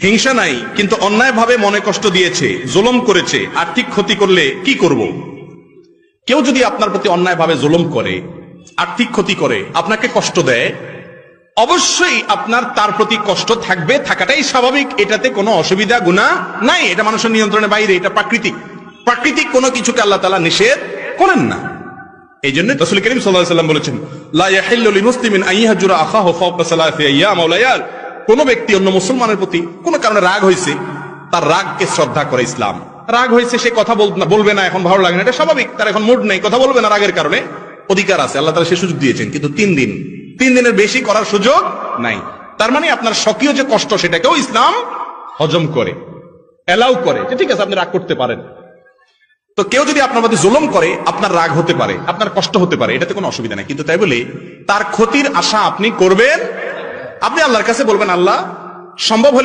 হিংসা নাই, কিন্তু অন্যায়ভাবে মনে কষ্ট দিয়েছে, জুলুম করেছে, আর্থিক ক্ষতি করলে কি করব? কেউ যদি আপনার প্রতি অন্যায়ভাবে জুলুম করে, আর্থিক ক্ষতি করে, আপনাকে কষ্ট দেয়, অবশ্যই আপনার তার প্রতি কষ্ট থাকবে, থাকাটাই স্বাভাবিক। এটাতে কোনো অসুবিধা গুনাহ নাই, এটা মানুষের নিয়ন্ত্রণের বাইরে, এটা প্রাকৃতিক কোনো কিছুকে আল্লাহ তাআলা নিষেধ করেন না। এই জন্য রাসূল করিম সাল্লাল্লাহু আলাইহি ওয়াসাল্লাম বলেছেন, লা ইয়াহিল্লু লিমুসলিমিন আন ইয়াহজুরা আখাহু ফাওকা সালাসি আইয়াম ওয়া লায়াল। কোন ব্যক্তি অন্য মুসলমানের প্রতি কোন কারণে রাগ হয়েছে, তার রাগকে শ্রদ্ধা করে ইসলাম। রাগ হয়েছে, সে কথা বলবে না, এখন ভালো লাগে না, এটা স্বাভাবিক। তার এখন মুড নেই, কথা বলবে না, রাগের কারণে অধিকার আছে, আল্লাহ তাআলা সে সুযোগ দিয়েছেন। কিন্তু 3 দিনের বেশি করার সুযোগ নাই। তার মানে আপনার স্বকীয় যে কষ্ট, সেটাকেও ইসলাম হজম করে, এলাও করে, যে ঠিক আছে আপনি রাগ করতে পারেন। তো কেউ যদি আপনার প্রতি জুলুম করে, আপনার রাগ হতে পারে, আপনার কষ্ট হতে পারে, এটাতে কোনো অসুবিধা নাই। কিন্তু তাই বলে তার ক্ষতির আশা আপনি করবেন? আপনি আল্লাহর কাছে বলবেন, আল্লাহ সম্ভব হলে